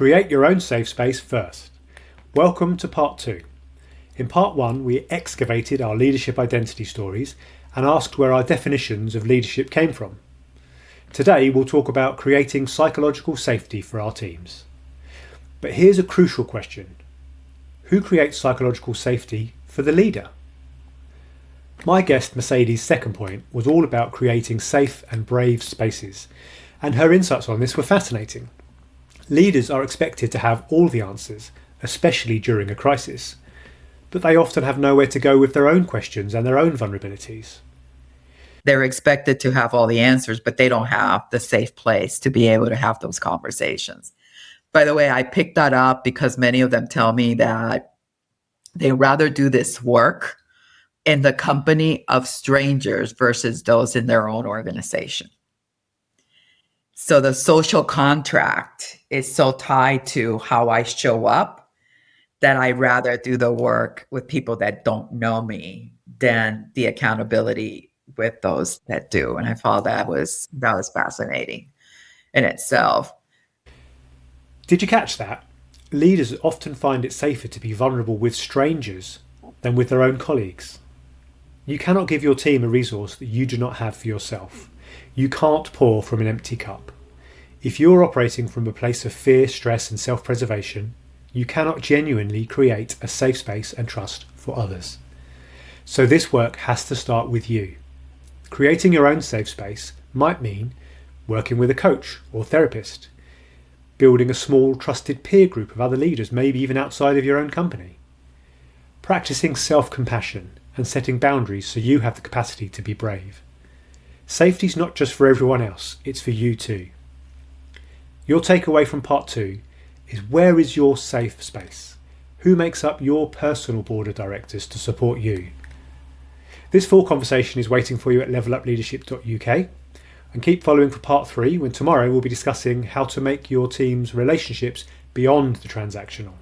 Create your own safe space first. Welcome to part 2. In part 1, we excavated our leadership identity stories and asked where our definitions of leadership came from. Today, we'll talk about creating psychological safety for our teams. But here's a crucial question. Who creates psychological safety for the leader? My guest Mercedes' second point was all about creating safe and brave spaces, and her insights on this were fascinating. Leaders are expected to have all the answers, especially during a crisis, but they often have nowhere to go with their own questions and their own vulnerabilities. They're expected to have all the answers, but they don't have the safe place to be able to have those conversations. By the way, I picked that up because many of them tell me that they rather do this work in the company of strangers versus those in their own organization. So the social contract is so tied to how I show up that I rather do the work with people that don't know me than the accountability with those that do. And I thought that was fascinating in itself. Did you catch that? Leaders often find it safer to be vulnerable with strangers than with their own colleagues. You cannot give your team a resource that you do not have for yourself. You can't pour from an empty cup. If you're operating from a place of fear, stress and self-preservation, you cannot genuinely create a safe space and trust for others. So this work has to start with you. Creating your own safe space might mean working with a coach or therapist, building a small trusted peer group of other leaders, maybe even outside of your own company, practicing self-compassion and setting boundaries so you have the capacity to be brave. Safety is not just for everyone else, it's for you too. Your takeaway from part 2 is, where is your safe space? Who makes up your personal board of directors to support you? This full conversation is waiting for you at levelup.leadership.uk, and keep following for part 3, when tomorrow we'll be discussing how to make your team's relationships beyond the transactional.